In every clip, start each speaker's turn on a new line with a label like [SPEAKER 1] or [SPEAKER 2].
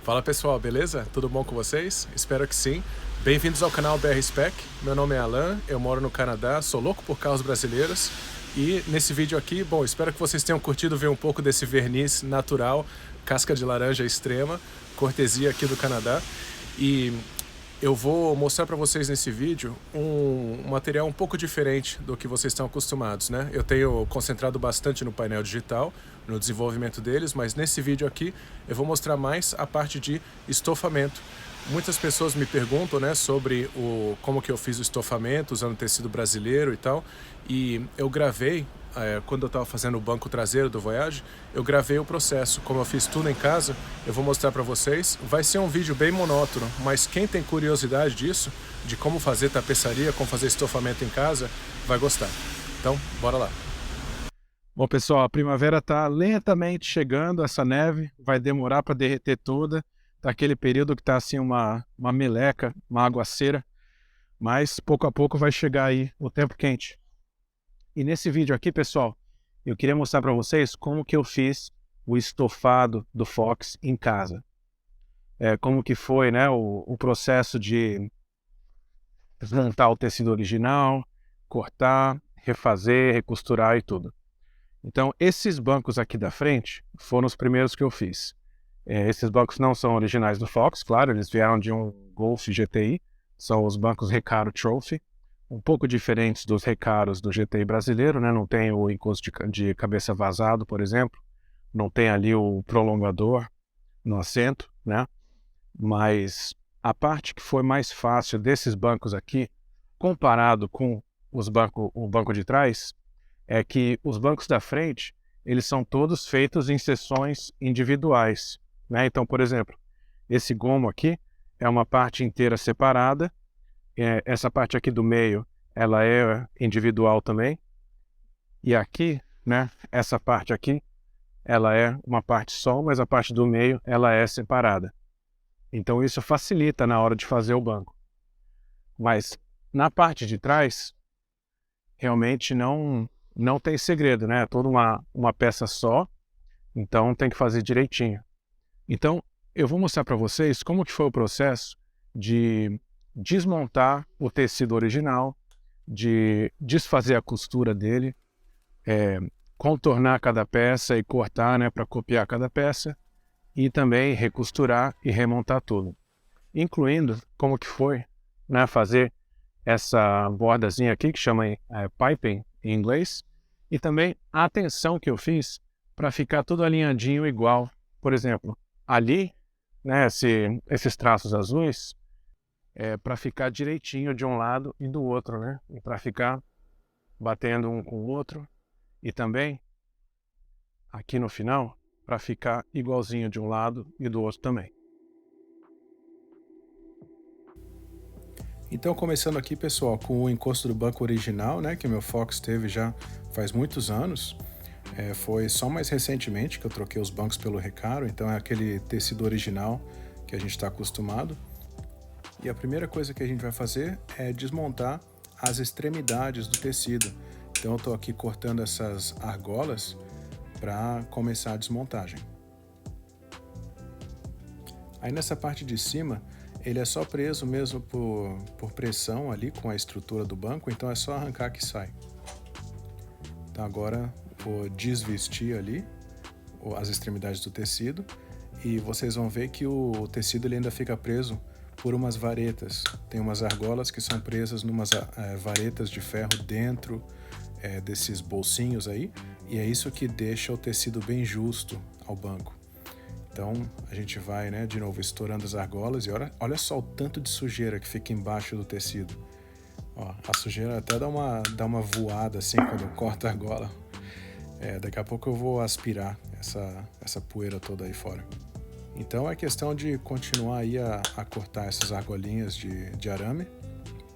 [SPEAKER 1] Fala pessoal, beleza? Tudo bom com vocês? Espero que sim. Bem-vindos ao canal BR Spec. Meu nome é Alan, eu moro no Canadá, sou louco por carros brasileiros. E nesse vídeo aqui, bom, espero que vocês tenham curtido ver um pouco desse verniz natural, casca de laranja extrema, cortesia aqui do Canadá. E eu vou mostrar para vocês nesse vídeo um material um pouco diferente do que vocês estão acostumados, né? Eu tenho concentrado bastante no painel digital, no desenvolvimento deles, mas nesse vídeo aqui eu vou mostrar mais a parte de estofamento. Muitas pessoas me perguntam, né, sobre como que eu fiz o estofamento usando tecido brasileiro e tal, e eu gravei, quando eu estava fazendo o banco traseiro do Voyage, eu gravei o processo. Como eu fiz tudo em casa, eu vou mostrar para vocês. Vai ser um vídeo bem monótono, mas quem tem curiosidade disso, de como fazer tapeçaria, como fazer estofamento em casa, vai gostar. Então, bora lá. Bom, pessoal, a primavera está lentamente chegando, essa neve vai demorar para derreter toda. Tá aquele período que está assim uma meleca, uma aguaceira, mas pouco a pouco vai chegar aí o tempo quente. E nesse vídeo aqui, pessoal, eu queria mostrar para vocês como que eu fiz o estofado do Fox em casa. Como que foi, né, o processo de desmontar o tecido original, cortar, refazer, recosturar e tudo. Então, esses bancos aqui da frente foram os primeiros que eu fiz. Esses bancos não são originais do Fox, claro, eles vieram de um Golf GTI, são os bancos Recaro Trophy, um pouco diferentes dos Recaros do GTI brasileiro, né? Não tem o encosto de cabeça vazado, por exemplo, não tem ali o prolongador no assento, né? Mas a parte que foi mais fácil desses bancos aqui, comparado com o banco de trás, é que os bancos da frente, eles são todos feitos em seções individuais, né? Então, por exemplo, esse gomo aqui é uma parte inteira separada, essa parte aqui do meio, ela é individual também, e aqui, né, essa parte aqui, ela é uma parte só, mas a parte do meio, ela é separada. Então isso facilita na hora de fazer o banco. Mas na parte de trás, realmente não tem segredo, né? É toda uma peça só, então tem que fazer direitinho. Então, eu vou mostrar para vocês como que foi o processo de desmontar o tecido original, de desfazer a costura dele, contornar cada peça e cortar, né, para copiar cada peça, e também recosturar e remontar tudo. Incluindo como que foi, né, fazer essa bordazinha aqui, que chama piping em inglês, e também a atenção que eu fiz para ficar tudo alinhadinho igual. Por exemplo, ali, né, esses traços azuis, para ficar direitinho de um lado e do outro, né? E para ficar batendo um com o outro. E também, aqui no final, para ficar igualzinho de um lado e do outro também. Então, começando aqui, pessoal, com o encosto do banco original, né, que o meu Fox teve já faz muitos anos. Foi só mais recentemente que eu troquei os bancos pelo Recaro, então é aquele tecido original que a gente está acostumado. E a primeira coisa que a gente vai fazer é desmontar as extremidades do tecido. Então eu estou aqui cortando essas argolas para começar a desmontagem. Aí nessa parte de cima, ele é só preso mesmo por pressão ali com a estrutura do banco, então é só arrancar que sai. Então agora vou desvestir ali as extremidades do tecido e vocês vão ver que o tecido ele ainda fica preso por umas varetas. Tem umas argolas que são presas numas varetas de ferro dentro desses bolsinhos aí, e é isso que deixa o tecido bem justo ao banco. Então a gente vai, né, de novo estourando as argolas e olha só o tanto de sujeira que fica embaixo do tecido. Ó, a sujeira até dá uma voada assim quando eu corto a argola. Daqui a pouco eu vou aspirar essa poeira toda aí fora. Então é questão de continuar aí a cortar essas argolinhas de arame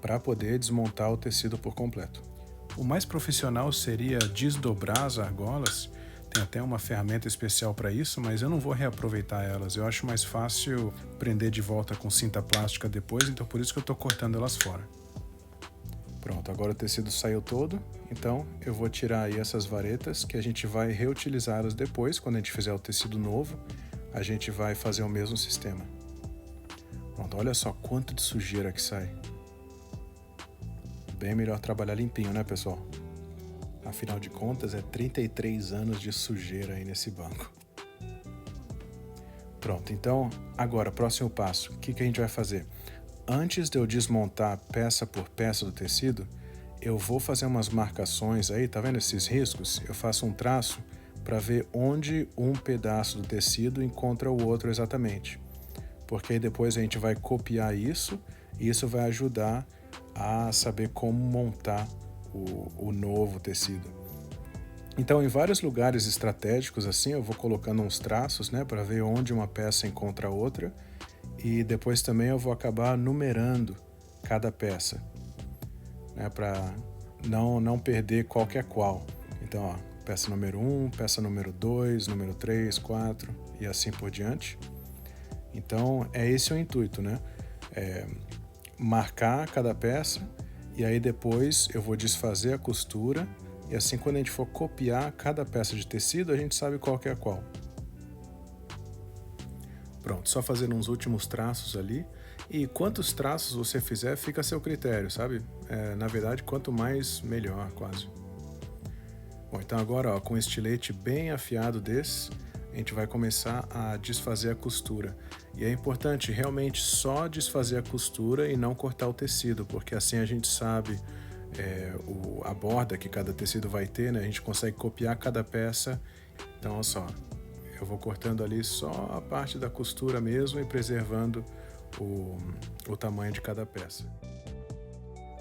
[SPEAKER 1] para poder desmontar o tecido por completo. O mais profissional seria desdobrar as argolas. Tem até uma ferramenta especial para isso, mas eu não vou reaproveitar elas. Eu acho mais fácil prender de volta com cinta plástica depois, então por isso que eu estou cortando elas fora. Pronto, agora o tecido saiu todo, então eu vou tirar aí essas varetas que a gente vai reutilizá-las depois, quando a gente fizer o tecido novo. a gente vai fazer o mesmo sistema. Pronto, olha só quanto de sujeira que sai. Bem melhor trabalhar limpinho, né, pessoal? Afinal de contas, é 33 anos de sujeira aí nesse banco. Pronto, então, agora, próximo passo. O que a gente vai fazer? Antes de eu desmontar peça por peça do tecido, eu vou fazer umas marcações aí, tá vendo esses riscos? Eu faço um traço para ver onde um pedaço do tecido encontra o outro exatamente. Porque aí depois a gente vai copiar isso e isso vai ajudar a saber como montar o novo tecido. Então, em vários lugares estratégicos assim, eu vou colocando uns traços, né, para ver onde uma peça encontra a outra, e depois também eu vou acabar numerando cada peça, né, para não perder qualquer qual. Então, ó, peça número 1, peça número 2, número 3, 4 e assim por diante. Então, é esse o intuito, né? Marcar cada peça e aí depois eu vou desfazer a costura e assim quando a gente for copiar cada peça de tecido, a gente sabe qual que é qual. Pronto, só fazendo uns últimos traços ali. E quantos traços você fizer fica a seu critério, sabe? Na verdade, quanto mais, melhor, quase. Bom, então agora, ó, com um estilete bem afiado desse, a gente vai começar a desfazer a costura. E é importante realmente só desfazer a costura e não cortar o tecido, porque assim a gente sabe a borda que cada tecido vai ter, né? A gente consegue copiar cada peça. Então, olha só, eu vou cortando ali só a parte da costura mesmo e preservando o tamanho de cada peça.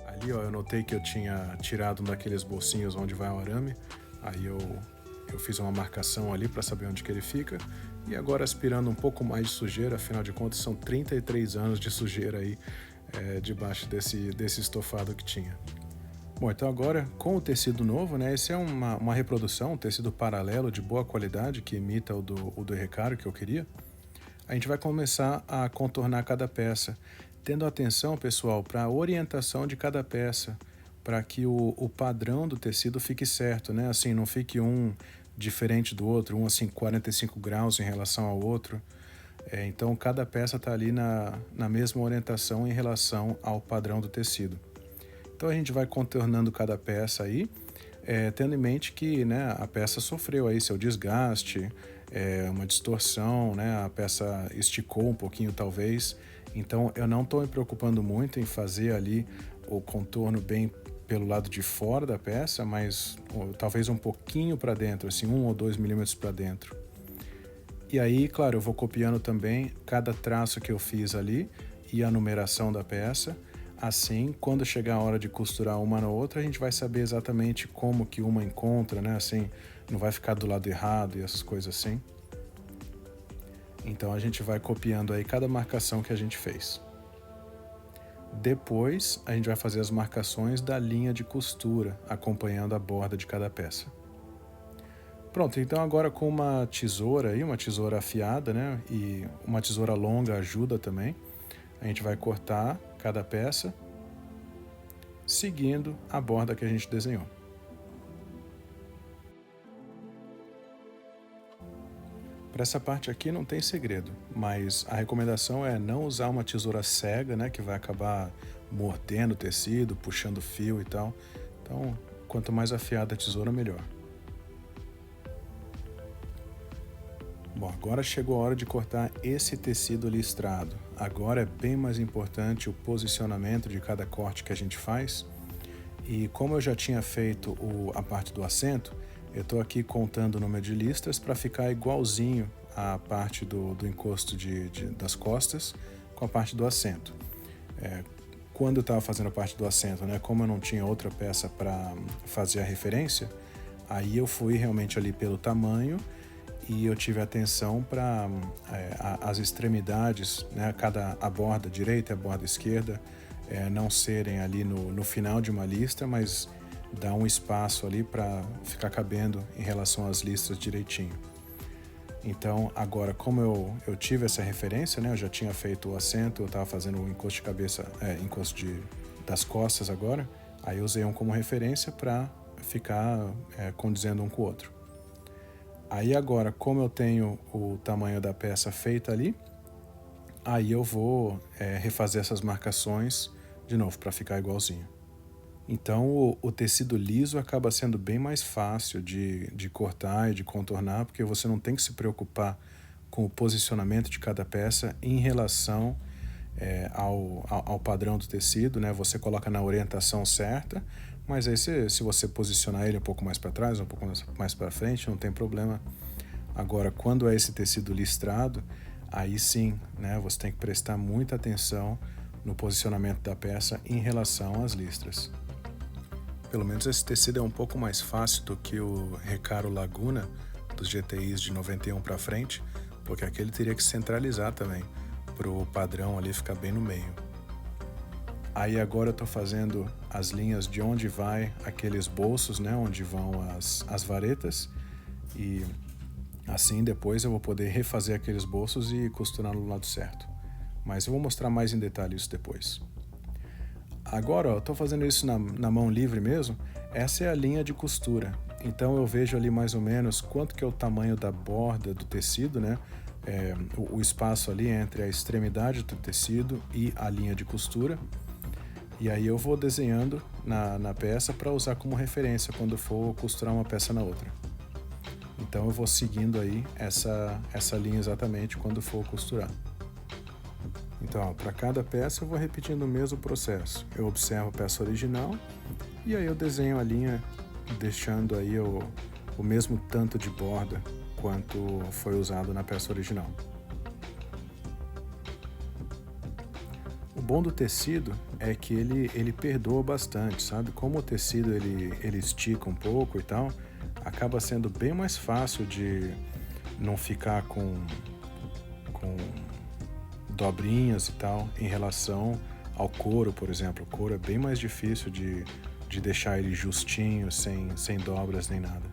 [SPEAKER 1] Ali, ó, eu notei que eu tinha tirado um daqueles bolsinhos onde vai o arame, aí eu fiz uma marcação ali para saber onde que ele fica, e agora aspirando um pouco mais de sujeira, afinal de contas são 33 anos de sujeira aí debaixo desse estofado que tinha. Bom, então agora com o tecido novo, né, esse é uma reprodução, um tecido paralelo de boa qualidade que imita o do Recaro que eu queria. A gente vai começar a contornar cada peça, tendo atenção, pessoal, para a orientação de cada peça, para que o padrão do tecido fique certo, né? Assim, não fique um diferente do outro, um assim 45 graus em relação ao outro. Então, cada peça está ali na mesma orientação em relação ao padrão do tecido. Então, a gente vai contornando cada peça aí, tendo em mente que, né, a peça sofreu aí seu desgaste, uma distorção, né, a peça esticou um pouquinho talvez. Então, eu não estou me preocupando muito em fazer ali o contorno bem pelo lado de fora da peça, mas talvez um pouquinho para dentro, assim, 1 ou 2 milímetros para dentro. E aí, claro, eu vou copiando também cada traço que eu fiz ali e a numeração da peça. Assim, quando chegar a hora de costurar uma na outra, a gente vai saber exatamente como que uma encontra, né? Assim, não vai ficar do lado errado e essas coisas assim. Então a gente vai copiando aí cada marcação que a gente fez. Depois a gente vai fazer as marcações da linha de costura, acompanhando a borda de cada peça. Pronto, então agora com uma tesoura aí, uma tesoura afiada, né? E uma tesoura longa ajuda também. A gente vai cortar cada peça, seguindo a borda que a gente desenhou. Para essa parte aqui não tem segredo, mas a recomendação é não usar uma tesoura cega, né, que vai acabar mordendo o tecido, puxando fio e tal. Então, quanto mais afiada a tesoura, melhor. Bom, agora chegou a hora de cortar esse tecido listrado. Agora é bem mais importante o posicionamento de cada corte que a gente faz. E como eu já tinha feito a parte do assento, eu estou aqui contando o número de listras para ficar igualzinho a parte do encosto das costas com a parte do assento. Quando eu estava fazendo a parte do assento, né, como eu não tinha outra peça para fazer a referência, aí eu fui realmente ali pelo tamanho e eu tive atenção para as extremidades, né, a borda direita e a borda esquerda, não serem ali no final de uma listra, mas dar um espaço ali para ficar cabendo em relação às listras direitinho. Então, agora, como eu tive essa referência, né, eu já tinha feito o assento, eu estava fazendo o encosto de cabeça, das costas agora, aí eu usei um como referência para ficar condizendo um com o outro. Aí agora, como eu tenho o tamanho da peça feita ali, aí eu vou refazer essas marcações de novo para ficar igualzinho. Então o tecido liso acaba sendo bem mais fácil de cortar e de contornar, porque você não tem que se preocupar com o posicionamento de cada peça em relação ao padrão do tecido, né? Você coloca na orientação certa, mas aí se você posicionar ele um pouco mais para trás, um pouco mais para frente, não tem problema. Agora, quando é esse tecido listrado, aí sim, né? Você tem que prestar muita atenção no posicionamento da peça em relação às listras. Pelo menos esse tecido é um pouco mais fácil do que o Recaro Laguna dos GTIs de 91 para frente, porque aquele teria que centralizar também, para o padrão ali ficar bem no meio. Aí agora eu estou fazendo as linhas de onde vai aqueles bolsos, né, onde vão as varetas, e assim depois eu vou poder refazer aqueles bolsos e costurar no lado certo. Mas eu vou mostrar mais em detalhe isso depois. Agora, eu estou fazendo isso na mão livre mesmo. Essa é a linha de costura. Então eu vejo ali mais ou menos quanto que é o tamanho da borda do tecido, né? O espaço ali entre a extremidade do tecido e a linha de costura. E aí eu vou desenhando na peça para usar como referência quando for costurar uma peça na outra. Então eu vou seguindo aí essa linha exatamente quando for costurar. Então, para cada peça eu vou repetindo o mesmo processo. Eu observo a peça original e aí eu desenho a linha deixando aí o mesmo tanto de borda quanto foi usado na peça original. O bom do tecido é que ele perdoa bastante, sabe? Como o tecido ele estica um pouco e tal, acaba sendo bem mais fácil de não ficar com dobrinhas e tal, em relação ao couro, por exemplo. O couro é bem mais difícil de deixar ele justinho, sem dobras nem nada.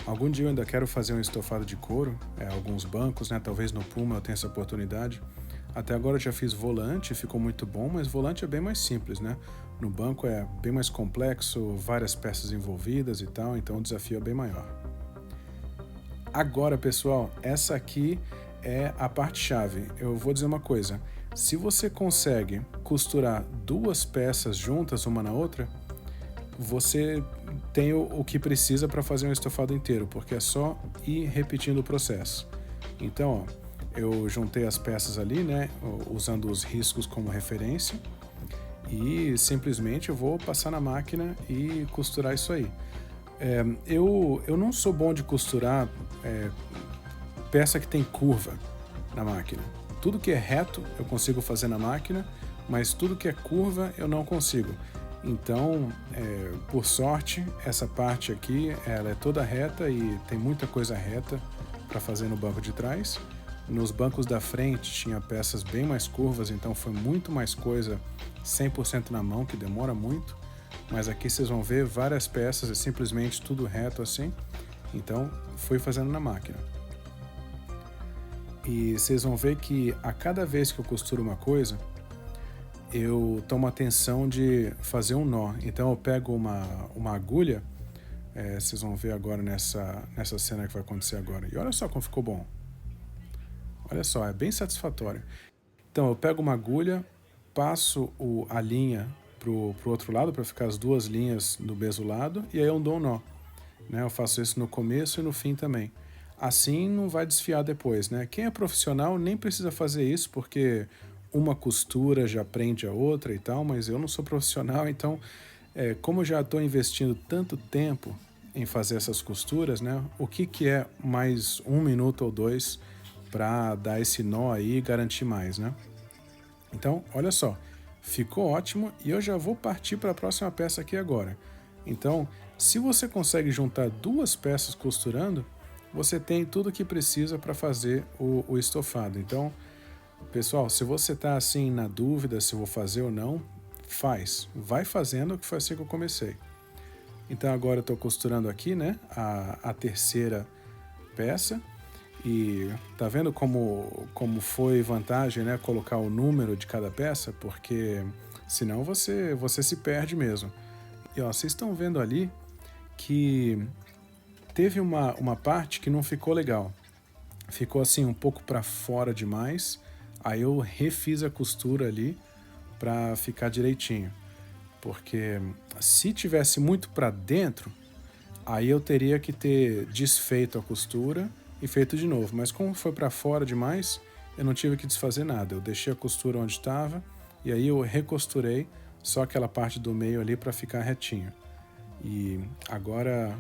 [SPEAKER 1] Algum dia eu ainda quero fazer um estofado de couro, alguns bancos, né? Talvez no Puma eu tenha essa oportunidade. Até agora eu já fiz volante, ficou muito bom, mas volante é bem mais simples, né? No banco é bem mais complexo, várias peças envolvidas e tal, então o desafio é bem maior. Agora, pessoal, essa aqui é a parte-chave. Eu vou dizer uma coisa, se você consegue costurar duas peças juntas uma na outra, você tem o que precisa para fazer um estofado inteiro, porque é só ir repetindo o processo. Então, ó, eu juntei as peças ali, né, usando os riscos como referência, e simplesmente eu vou passar na máquina e costurar isso aí. Eu não sou bom de costurar peça que tem curva na máquina. Tudo que é reto eu consigo fazer na máquina, mas tudo que é curva eu não consigo. Então, por sorte, essa parte aqui ela é toda reta e tem muita coisa reta para fazer no banco de trás. Nos bancos da frente tinha peças bem mais curvas, então foi muito mais coisa 100% na mão, que demora muito. Mas aqui vocês vão ver várias peças, é simplesmente tudo reto assim. Então, fui fazendo na máquina. E vocês vão ver que a cada vez que eu costuro uma coisa, eu tomo atenção de fazer um nó. Então eu pego uma agulha, vocês vão ver agora nessa cena que vai acontecer agora. E olha só como ficou bom. Olha só, é bem satisfatório. Então eu pego uma agulha, passo a linha pro outro lado, para ficar as duas linhas do mesmo lado, e aí eu dou um nó. Né? Eu faço isso no começo e no fim também. Assim não vai desfiar depois, né? Quem é profissional nem precisa fazer isso, porque uma costura já prende a outra e tal, mas eu não sou profissional, então, como eu já estou investindo tanto tempo em fazer essas costuras, né? O que é mais 1 minuto ou 2 para dar esse nó aí e garantir mais, né? Então, olha só, ficou ótimo e eu já vou partir para a próxima peça aqui agora. Então, se você consegue juntar duas peças costurando, você tem tudo o que precisa para fazer o estofado. Então, pessoal, se você está assim na dúvida se vou fazer ou não, vai fazendo, que foi assim que eu comecei. Então agora eu estou costurando aqui, né, a terceira peça, e tá vendo como foi vantagem, né, colocar o número de cada peça, porque senão você se perde mesmo. E ó, vocês estão vendo ali que teve uma parte que não ficou legal. Ficou assim um pouco para fora demais. Aí eu refiz a costura ali para ficar direitinho. Porque se tivesse muito para dentro, aí eu teria que ter desfeito a costura e feito de novo. Mas como foi para fora demais, eu não tive que desfazer nada. Eu deixei a costura onde estava e aí eu recosturei só aquela parte do meio ali para ficar retinho. E agora,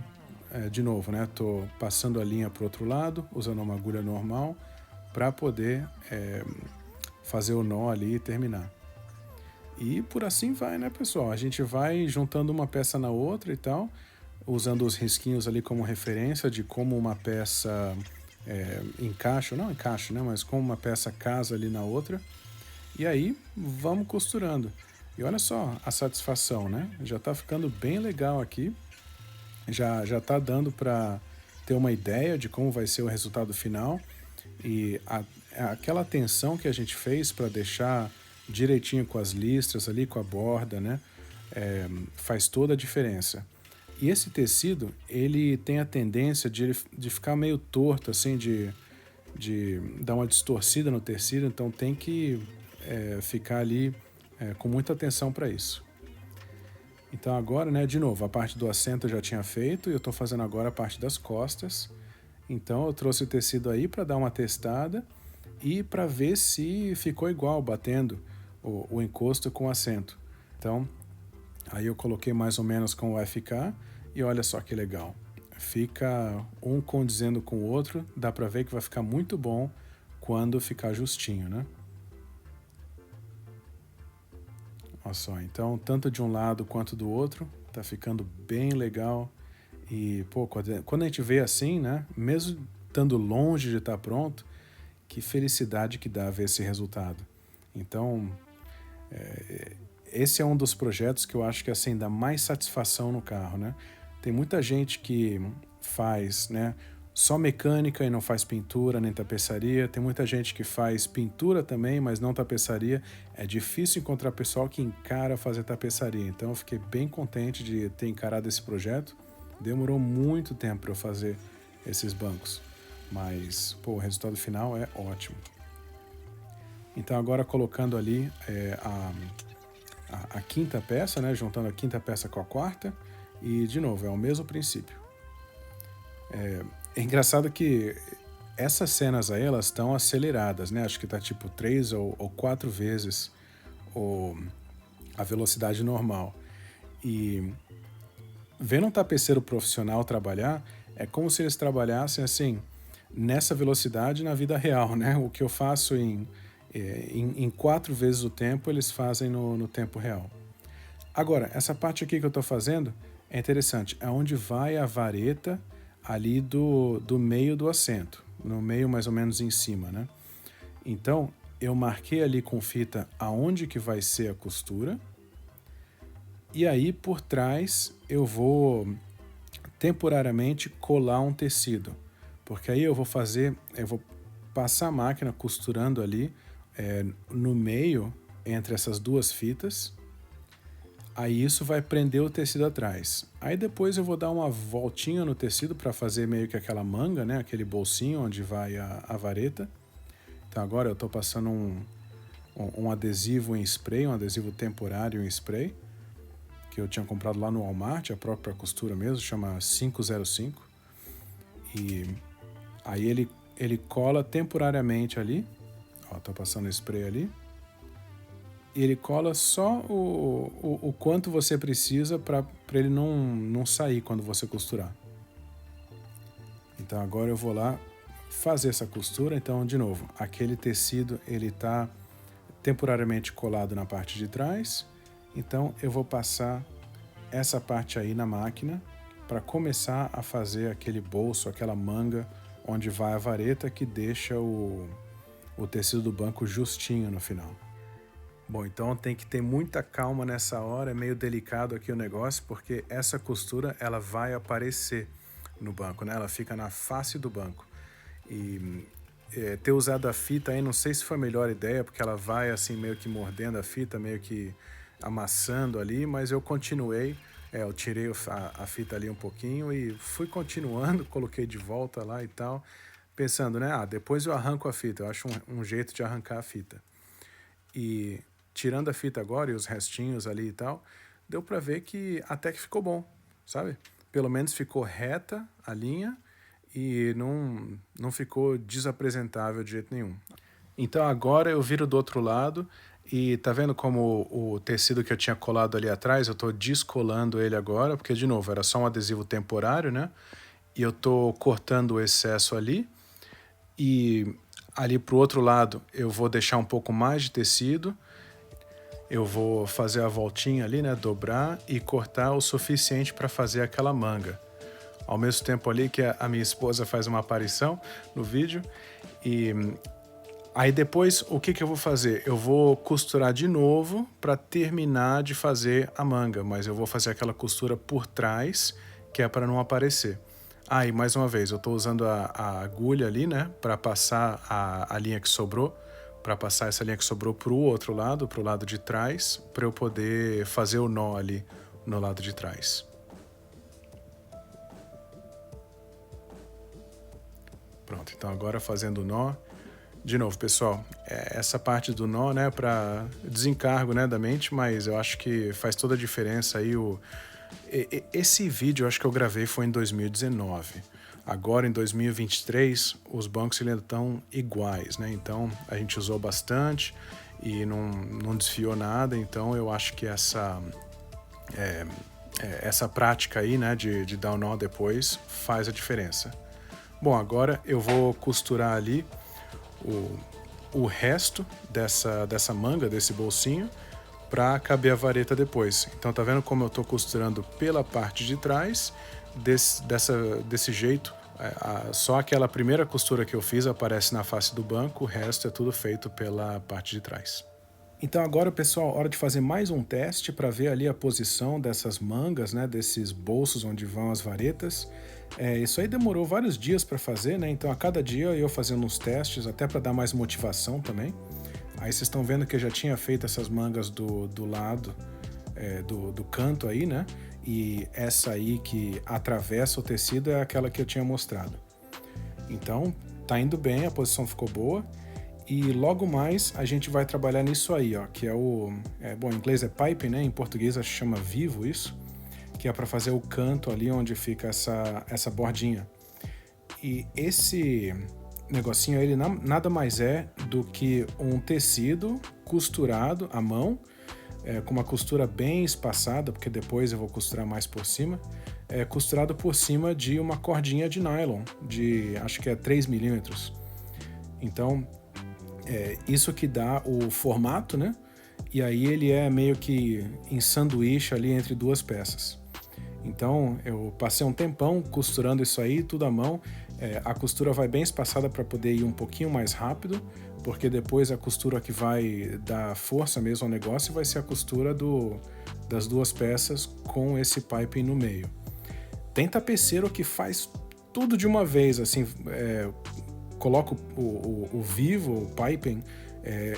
[SPEAKER 1] de novo, né? Tô passando a linha para o outro lado, usando uma agulha normal para poder fazer o nó ali e terminar. E por assim vai, né, pessoal? A gente vai juntando uma peça na outra e tal, usando os risquinhos ali como referência de como uma peça encaixa, não encaixa, né, mas como uma peça casa ali na outra. E aí vamos costurando. E olha só a satisfação, né? Já tá ficando bem legal aqui. Já tá dando para ter uma ideia de como vai ser o resultado final. E aquela atenção que a gente fez para deixar direitinho com as listras ali, com a borda, né? Faz toda a diferença. E esse tecido, ele tem a tendência de ficar meio torto, assim, de dar uma distorcida no tecido, então tem que ficar ali com muita atenção para isso. Então agora, né, de novo, a parte do assento eu já tinha feito e eu estou fazendo agora a parte das costas. Então eu trouxe o tecido aí para dar uma testada e para ver se ficou igual, batendo o encosto com o assento. Então, aí eu coloquei mais ou menos como vai ficar e olha só que legal. Fica um condizendo com o outro, dá para ver que vai ficar muito bom quando ficar justinho, né? Olha só, então tanto de um lado quanto do outro, tá ficando bem legal. E, pô, quando a gente vê assim, né, mesmo estando longe de estar pronto, que felicidade que dá ver esse resultado. Então, esse é um dos projetos que eu acho que assim dá mais satisfação no carro, né? Tem muita gente que faz, né, só mecânica e não faz pintura nem tapeçaria. Tem muita gente que faz pintura também, mas não tapeçaria. É difícil encontrar pessoal que encara fazer tapeçaria. Então eu fiquei bem contente de ter encarado esse projeto. Demorou muito tempo para eu fazer esses bancos, mas pô, o resultado final é ótimo. Então agora colocando ali a quinta peça, né, juntando a quinta peça com a quarta, e de novo, é o mesmo princípio. É engraçado que essas cenas aí, elas estão aceleradas, né? Acho que tá tipo 3 ou 4 vezes a velocidade normal. E vendo um tapeceiro profissional trabalhar, é como se eles trabalhassem assim, nessa velocidade na vida real, né? O que eu faço em 4 vezes o tempo, eles fazem no tempo real. Agora, essa parte aqui que eu estou fazendo é interessante, é onde vai a vareta ali do meio do assento, no meio mais ou menos em cima, né? Então, eu marquei ali com fita aonde que vai ser a costura, e aí por trás eu vou temporariamente colar um tecido, porque aí eu vou passar a máquina costurando ali no meio entre essas duas fitas. Aí isso vai prender o tecido atrás. Aí depois eu vou dar uma voltinha no tecido para fazer meio que aquela manga, né? Aquele bolsinho onde vai a vareta. Então agora eu estou passando um adesivo em spray, um adesivo temporário em spray, que eu tinha comprado lá no Walmart, a própria costura mesmo, chama 505. E aí ele cola temporariamente ali. Ó, tô passando spray ali. E ele cola só o quanto você precisa para ele não sair quando você costurar. Então agora eu vou lá fazer essa costura. Então, de novo, aquele tecido ele está temporariamente colado na parte de trás. Então eu vou passar essa parte aí na máquina para começar a fazer aquele bolso, aquela manga onde vai a vareta que deixa o tecido do banco justinho no final. Bom, então tem que ter muita calma nessa hora, é meio delicado aqui o negócio, porque essa costura ela vai aparecer no banco, né? Ela fica na face do banco. E ter usado a fita aí, não sei se foi a melhor ideia, porque ela vai assim meio que mordendo a fita, meio que amassando ali, mas eu continuei eu tirei a fita ali um pouquinho e fui continuando, coloquei de volta lá e tal, pensando, né? Depois eu arranco a fita, eu acho um jeito de arrancar a fita. E tirando a fita agora e os restinhos ali e tal, deu pra ver que até que ficou bom, sabe? Pelo menos ficou reta a linha e não ficou desapresentável de jeito nenhum. Então agora eu viro do outro lado e tá vendo como o tecido que eu tinha colado ali atrás, eu tô descolando ele agora, porque de novo, era só um adesivo temporário, né? E eu tô cortando o excesso ali e ali pro outro lado eu vou deixar um pouco mais de tecido. Eu vou fazer a voltinha ali, né, dobrar e cortar o suficiente para fazer aquela manga. Ao mesmo tempo ali que a minha esposa faz uma aparição no vídeo. E aí depois o que eu vou fazer? Eu vou costurar de novo para terminar de fazer a manga, mas eu vou fazer aquela costura por trás, que é para não aparecer. E mais uma vez, eu estou usando a agulha ali, né, para passar a linha que sobrou, para passar essa linha que sobrou para o outro lado, para o lado de trás, para eu poder fazer o nó ali no lado de trás. Pronto, então agora fazendo o nó. De novo, pessoal, essa parte do nó, né, para desencargo, né, da mente, mas eu acho que faz toda a diferença aí. Esse vídeo eu acho que eu gravei foi em 2019. Agora, em 2023, os bancos ainda estão iguais, né? Então, a gente usou bastante e não desfiou nada. Então, eu acho que essa prática aí, né, de dar o nó depois, faz a diferença. Bom, agora eu vou costurar ali o resto dessa manga, desse bolsinho, para caber a vareta depois. Então tá vendo como eu tô costurando pela parte de trás, desse jeito. Só aquela primeira costura que eu fiz aparece na face do banco, o resto é tudo feito pela parte de trás. Então agora, pessoal, hora de fazer mais um teste para ver ali a posição dessas mangas, né, desses bolsos onde vão as varetas. Isso aí demorou vários dias para fazer, né? Então a cada dia eu fazendo uns testes, até para dar mais motivação também. Aí vocês estão vendo que eu já tinha feito essas mangas do lado, do canto aí, né? E essa aí que atravessa o tecido é aquela que eu tinha mostrado. Então tá indo bem, a posição ficou boa. E logo mais a gente vai trabalhar nisso aí, ó, que é bom, em inglês é piping, né? Em português acho que chama vivo isso, que é para fazer o canto ali onde fica essa bordinha. E esse negocinho ele nada mais é do que um tecido costurado à mão, com uma costura bem espaçada, porque depois eu vou costurar mais por cima, costurado por cima de uma cordinha de nylon, acho que é 3 milímetros. Então, isso que dá o formato, né? E aí ele é meio que em sanduíche ali entre duas peças. Então eu passei um tempão costurando isso aí, tudo à mão. A costura vai bem espaçada para poder ir um pouquinho mais rápido, porque depois a costura que vai dar força mesmo ao negócio vai ser a costura das duas peças com esse piping no meio. Tem tapeceiro que faz tudo de uma vez, assim, coloca o vivo, o piping,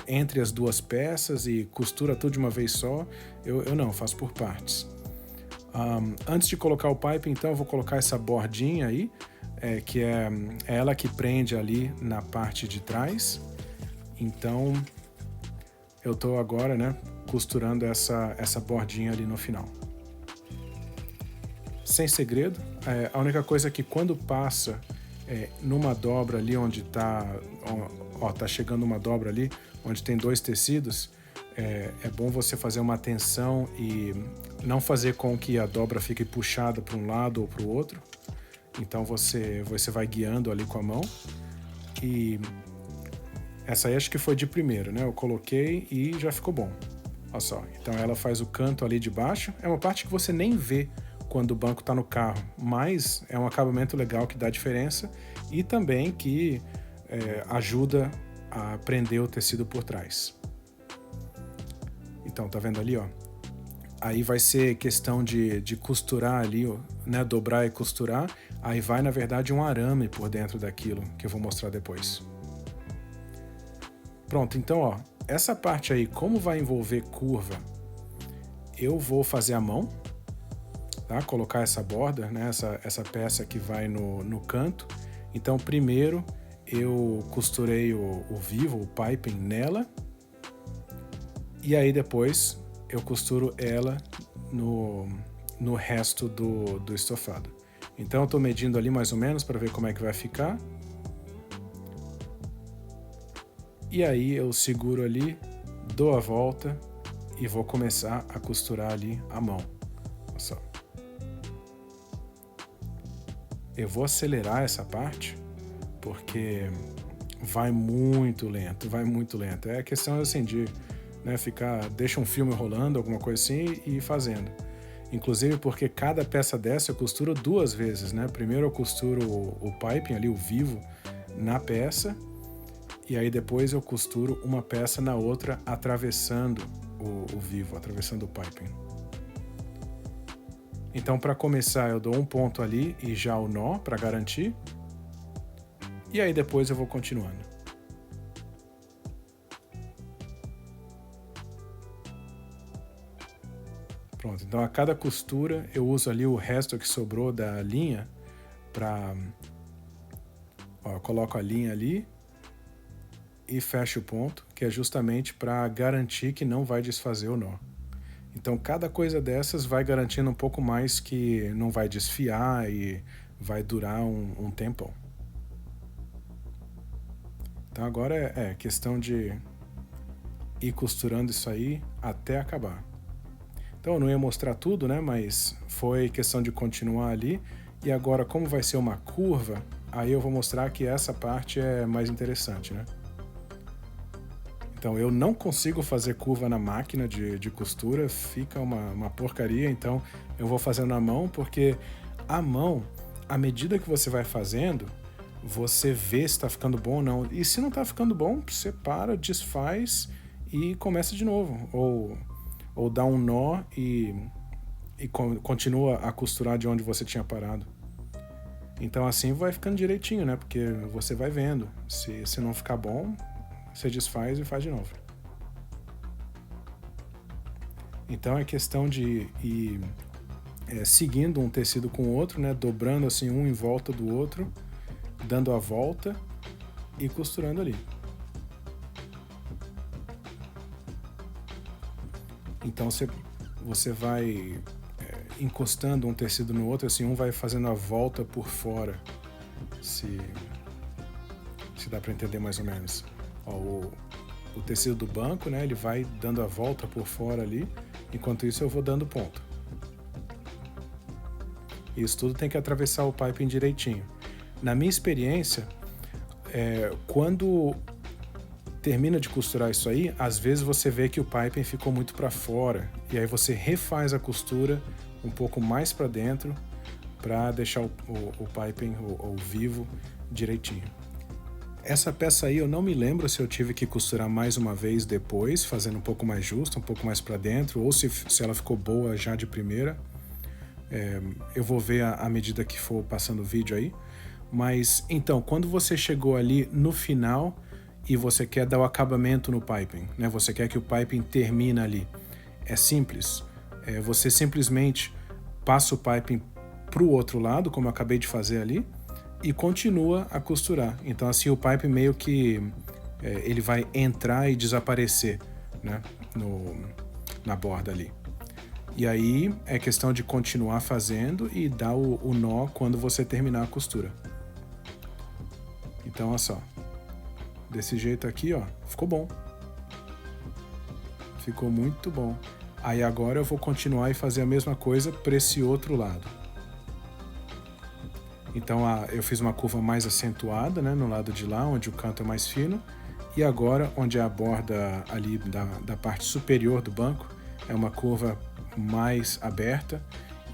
[SPEAKER 1] entre as duas peças e costura tudo de uma vez só. Eu não, faço por partes. Antes de colocar o piping, então, eu vou colocar essa bordinha aí, que é ela que prende ali na parte de trás. Então, eu tô agora, né, costurando essa bordinha ali no final. Sem segredo, a única coisa é que quando passa numa dobra ali onde tá chegando uma dobra ali, onde tem dois tecidos, é bom você fazer uma tensão e não fazer com que a dobra fique puxada para um lado ou para o outro. Então você vai guiando ali com a mão. E essa aí acho que foi de primeiro, né? Eu coloquei e já ficou bom. Olha só, então ela faz o canto ali de baixo. É uma parte que você nem vê quando o banco está no carro, mas é um acabamento legal que dá diferença e também que ajuda a prender o tecido por trás. Então, tá vendo ali, ó? Aí vai ser questão de costurar ali, ó, né? Dobrar e costurar. Aí vai, na verdade, um arame por dentro daquilo, que eu vou mostrar depois. Pronto, então, ó, essa parte aí, como vai envolver curva, eu vou fazer à mão. tá? Colocar essa borda, né? Essa peça que vai no canto. Então, primeiro eu costurei o vivo, o piping nela, e aí depois eu costuro ela no resto do estofado. Então eu estou medindo ali mais ou menos para ver como é que vai ficar. E aí eu seguro ali, dou a volta e vou começar a costurar ali a mão. Olha só. Eu vou acelerar essa parte porque vai muito lento, vai muito lento. É questão assim de, né, deixa um filme rolando, alguma coisa assim e ir fazendo. Inclusive porque cada peça dessa eu costuro 2 vezes, né? Primeiro eu costuro o piping ali, o vivo, na peça, e aí depois eu costuro uma peça na outra atravessando o vivo, atravessando o piping. Então, para começar, eu dou um ponto ali e já o nó para garantir, e aí depois eu vou continuando. Pronto, então a cada costura eu uso ali o resto que sobrou da linha para... Coloco a linha ali e fecho o ponto, que é justamente para garantir que não vai desfazer o nó. Então cada coisa dessas vai garantindo um pouco mais que não vai desfiar e vai durar um tempão. Então agora é questão de ir costurando isso aí até acabar. Então eu não ia mostrar tudo, né? Mas foi questão de continuar ali. E agora, como vai ser uma curva, aí eu vou mostrar que essa parte é mais interessante, né? Então eu não consigo fazer curva na máquina de costura, fica uma porcaria. Então eu vou fazendo na mão, porque a mão, à medida que você vai fazendo, você vê se está ficando bom ou não. E se não está ficando bom, você para, desfaz e começa de novo. Ou dá um nó e continua a costurar de onde você tinha parado. Então assim vai ficando direitinho, né? Porque você vai vendo. Se não ficar bom, você desfaz e faz de novo. Então é questão de ir seguindo um tecido com o outro, né? Dobrando assim um em volta do outro, dando a volta e costurando ali. Então você vai encostando um tecido no outro, assim, um vai fazendo a volta por fora, se dá para entender mais ou menos. Ó, o tecido do banco, né, ele vai dando a volta por fora ali, enquanto isso eu vou dando ponto. Isso tudo tem que atravessar o piping direitinho. Na minha experiência, quando termina de costurar isso aí, às vezes você vê que o piping ficou muito para fora, e aí você refaz a costura um pouco mais para dentro para deixar o piping, o vivo, direitinho. Essa peça aí eu não me lembro se eu tive que costurar mais uma vez depois, fazendo um pouco mais justo, um pouco mais para dentro, ou se ela ficou boa já de primeira. Eu vou ver à medida que for passando o vídeo aí. Mas então, quando você chegou ali no final e você quer dar o acabamento no piping, né? Você quer que o piping termine ali. É simples. Você simplesmente passa o piping para o outro lado, como eu acabei de fazer ali, e continua a costurar. Então assim o piping meio que ele vai entrar e desaparecer, né? Na borda ali. E aí é questão de continuar fazendo e dar o nó quando você terminar a costura. Então olha só, desse jeito aqui, ó, ficou bom. Ficou muito bom. Aí agora eu vou continuar e fazer a mesma coisa para esse outro lado. Então eu fiz uma curva mais acentuada, né, no lado de lá, onde o canto é mais fino. E agora, onde é a borda ali da parte superior do banco, é uma curva mais aberta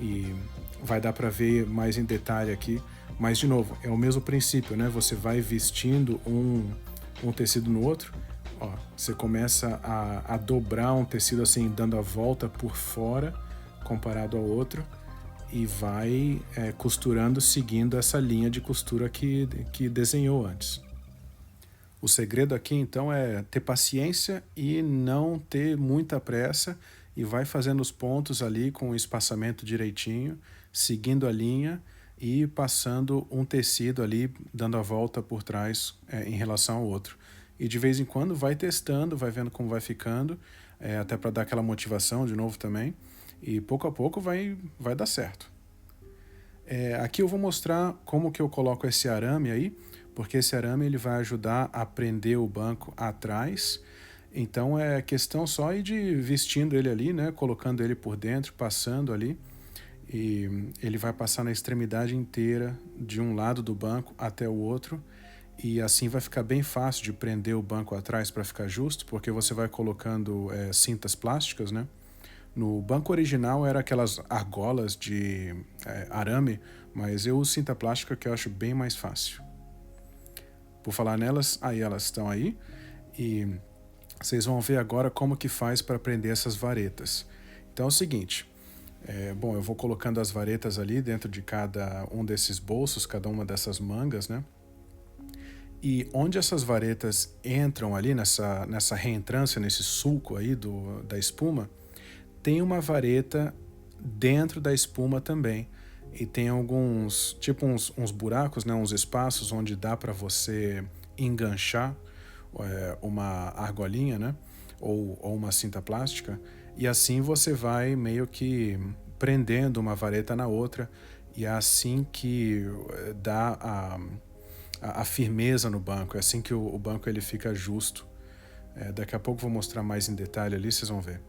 [SPEAKER 1] e vai dar para ver mais em detalhe aqui. Mas, de novo, é o mesmo princípio, né? Você vai vestindo um tecido no outro. Ó, você começa a dobrar um tecido assim, dando a volta por fora, comparado ao outro, e vai costurando seguindo essa linha de costura que desenhou antes. O segredo aqui, então, é ter paciência e não ter muita pressa e vai fazendo os pontos ali com o espaçamento direitinho, seguindo a linha e passando um tecido ali, dando a volta por trás em relação ao outro. E de vez em quando vai testando, vai vendo como vai ficando, até para dar aquela motivação de novo também, e pouco a pouco vai dar certo. Aqui eu vou mostrar como que eu coloco esse arame aí, porque esse arame ele vai ajudar a prender o banco atrás. Então é questão só de vestindo ele ali, né, colocando ele por dentro, passando ali, e ele vai passar na extremidade inteira de um lado do banco até o outro, e assim vai ficar bem fácil de prender o banco atrás para ficar justo, porque você vai colocando cintas plásticas, né? No banco original era aquelas argolas de arame, mas eu uso cinta plástica que eu acho bem mais fácil. Por falar nelas, aí elas estão aí, e vocês vão ver agora como que faz para prender essas varetas. Então é o seguinte, bom, eu vou colocando as varetas ali dentro de cada um desses bolsos, cada uma dessas mangas, né? E onde essas varetas entram ali nessa reentrância, nesse sulco aí da espuma, tem uma vareta dentro da espuma também. E tem alguns, tipo uns buracos, né, uns espaços onde dá para você enganchar uma argolinha, né, ou uma cinta plástica. E assim você vai meio que prendendo uma vareta na outra. E é assim que dá a firmeza no banco, é assim que o banco ele fica justo. Daqui a pouco vou mostrar mais em detalhe ali, vocês vão ver.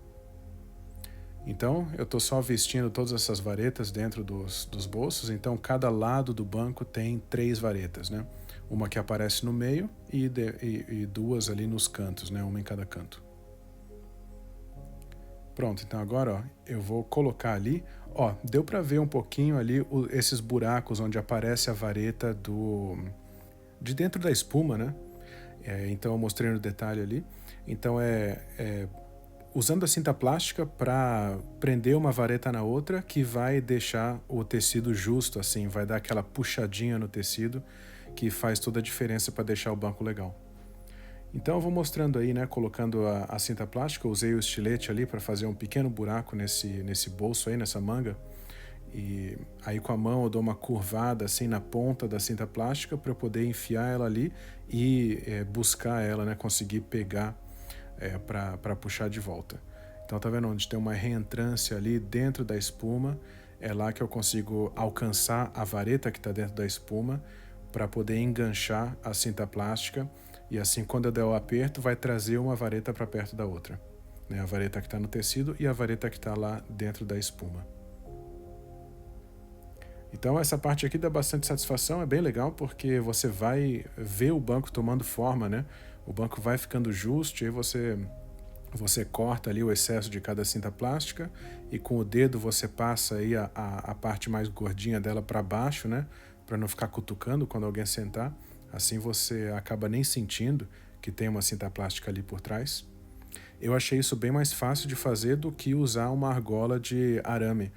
[SPEAKER 1] Então eu estou só vestindo todas essas varetas dentro dos bolsos, então cada lado do banco tem 3 varetas, né? Uma que aparece no meio e 2 ali nos cantos, né? Uma em cada canto. Pronto, então agora ó, eu vou colocar ali, ó, deu para ver um pouquinho ali esses buracos onde aparece a vareta de dentro da espuma, né? Então eu mostrei no detalhe ali. Então usando a cinta plástica para prender uma vareta na outra, que vai deixar o tecido justo, assim, vai dar aquela puxadinha no tecido que faz toda a diferença para deixar o banco legal. Então eu vou mostrando aí, né, colocando a cinta plástica, eu usei o estilete ali para fazer um pequeno buraco nesse bolso aí, nessa manga, e aí com a mão eu dou uma curvada assim na ponta da cinta plástica para poder enfiar ela ali e buscar ela, né, conseguir pegar para puxar de volta. Então tá vendo onde tem uma reentrância ali dentro da espuma, é lá que eu consigo alcançar a vareta que está dentro da espuma para poder enganchar a cinta plástica, e assim quando eu der o aperto vai trazer uma vareta para perto da outra, né? A vareta que está no tecido e a vareta que está lá dentro da espuma. Então essa parte aqui dá bastante satisfação, é bem legal porque você vai ver o banco tomando forma, né? O banco vai ficando justo e aí você corta ali o excesso de cada cinta plástica e com o dedo você passa aí a parte mais gordinha dela para baixo, né? Para não ficar cutucando quando alguém sentar. Assim você acaba nem sentindo que tem uma cinta plástica ali por trás. Eu achei isso bem mais fácil de fazer do que usar uma argola de arame.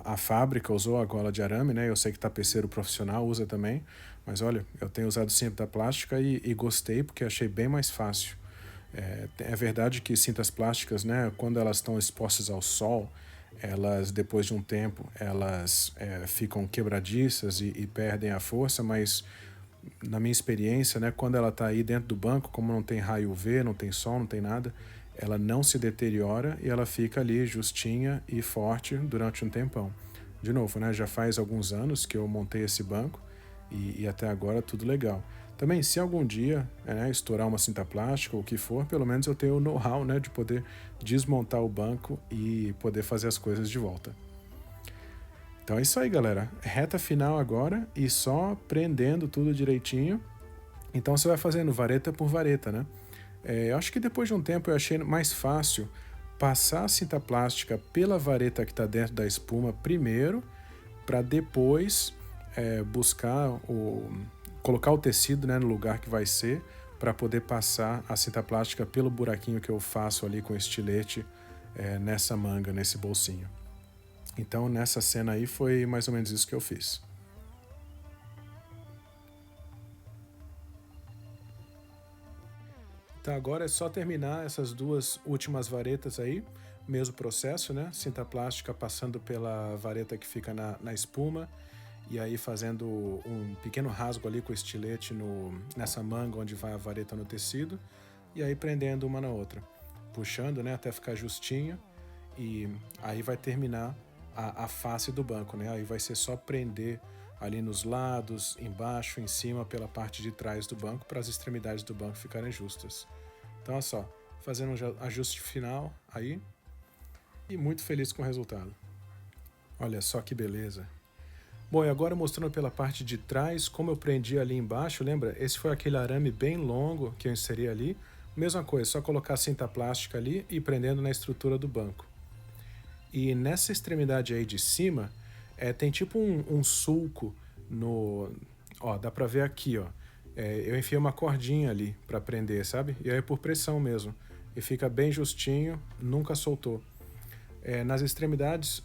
[SPEAKER 1] A fábrica usou a argola de arame, né? Eu sei que tapeceiro profissional usa também, mas olha, eu tenho usado cinta plástica e gostei porque achei bem mais fácil. É verdade que cintas plásticas, né, quando elas estão expostas ao sol, elas depois de um tempo elas ficam quebradiças e perdem a força, mas na minha experiência, né, quando ela está aí dentro do banco, como não tem raio UV, não tem sol, não tem nada, ela não se deteriora e ela fica ali justinha e forte durante um tempão. De novo, né, já faz alguns anos que eu montei esse banco e até agora tudo legal. Também, se algum dia estourar uma cinta plástica ou o que for, pelo menos eu tenho o know-how, né, de poder desmontar o banco e poder fazer as coisas de volta. Então é isso aí, galera. Reta final agora e só prendendo tudo direitinho. Então você vai fazendo vareta por vareta, né? Eu acho que depois de um tempo eu achei mais fácil passar a cinta plástica pela vareta que está dentro da espuma primeiro, para depois colocar o tecido, né, no lugar que vai ser, para poder passar a cinta plástica pelo buraquinho que eu faço ali com o estilete nessa manga, nesse bolsinho. Então nessa cena aí foi mais ou menos isso que eu fiz. Então agora é só terminar essas duas últimas varetas aí. mesmo processo, né? Cinta plástica passando pela vareta que fica na espuma e aí fazendo um pequeno rasgo ali com o estilete nessa manga onde vai a vareta no tecido e aí prendendo uma na outra, puxando, né, até ficar justinho e aí vai terminar a face do banco, né? Aí vai ser só prender ali nos lados, embaixo, em cima, pela parte de trás do banco, para as extremidades do banco ficarem justas. Então, olha só, fazendo um ajuste final aí e muito feliz com o resultado. Olha só que beleza. Bom, e agora mostrando pela parte de trás como eu prendi ali embaixo, lembra? Esse foi aquele arame bem longo que eu inseri ali. Mesma coisa, só colocar a cinta plástica ali e prendendo na estrutura do banco. E nessa extremidade aí de cima, tem tipo um sulco no... Ó, dá pra ver aqui, ó. Eu enfiei uma cordinha ali pra prender, sabe? E aí é por pressão mesmo. E fica bem justinho, nunca soltou. Nas extremidades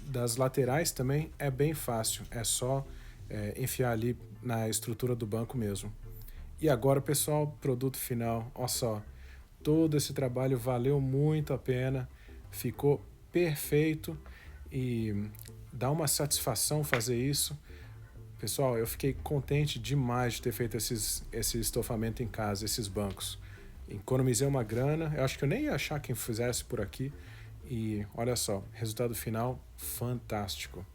[SPEAKER 1] das laterais também é bem fácil. É só enfiar ali na estrutura do banco mesmo. E agora, pessoal, produto final. Olha só, todo esse trabalho valeu muito a pena. Ficou perfeito e dá uma satisfação fazer isso. Pessoal, eu fiquei contente demais de ter feito esse estofamento em casa, esses bancos. Economizei uma grana, eu acho que eu nem ia achar quem fizesse por aqui. E olha só, resultado final fantástico.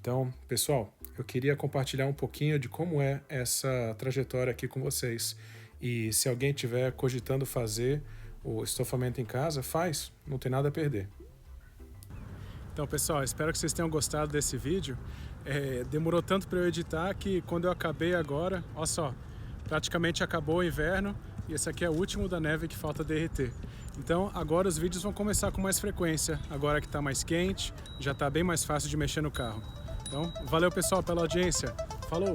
[SPEAKER 1] Então, pessoal, eu queria compartilhar um pouquinho de como é essa trajetória aqui com vocês. E se alguém estiver cogitando fazer o estofamento em casa, faz, não tem nada a perder. Então, pessoal, espero que vocês tenham gostado desse vídeo. Demorou tanto para eu editar que quando eu acabei agora, olha só, praticamente acabou o inverno e esse aqui é o último da neve que falta derreter. Então agora os vídeos vão começar com mais frequência, agora que está mais quente, já está bem mais fácil de mexer no carro. Então, valeu pessoal pela audiência, falou!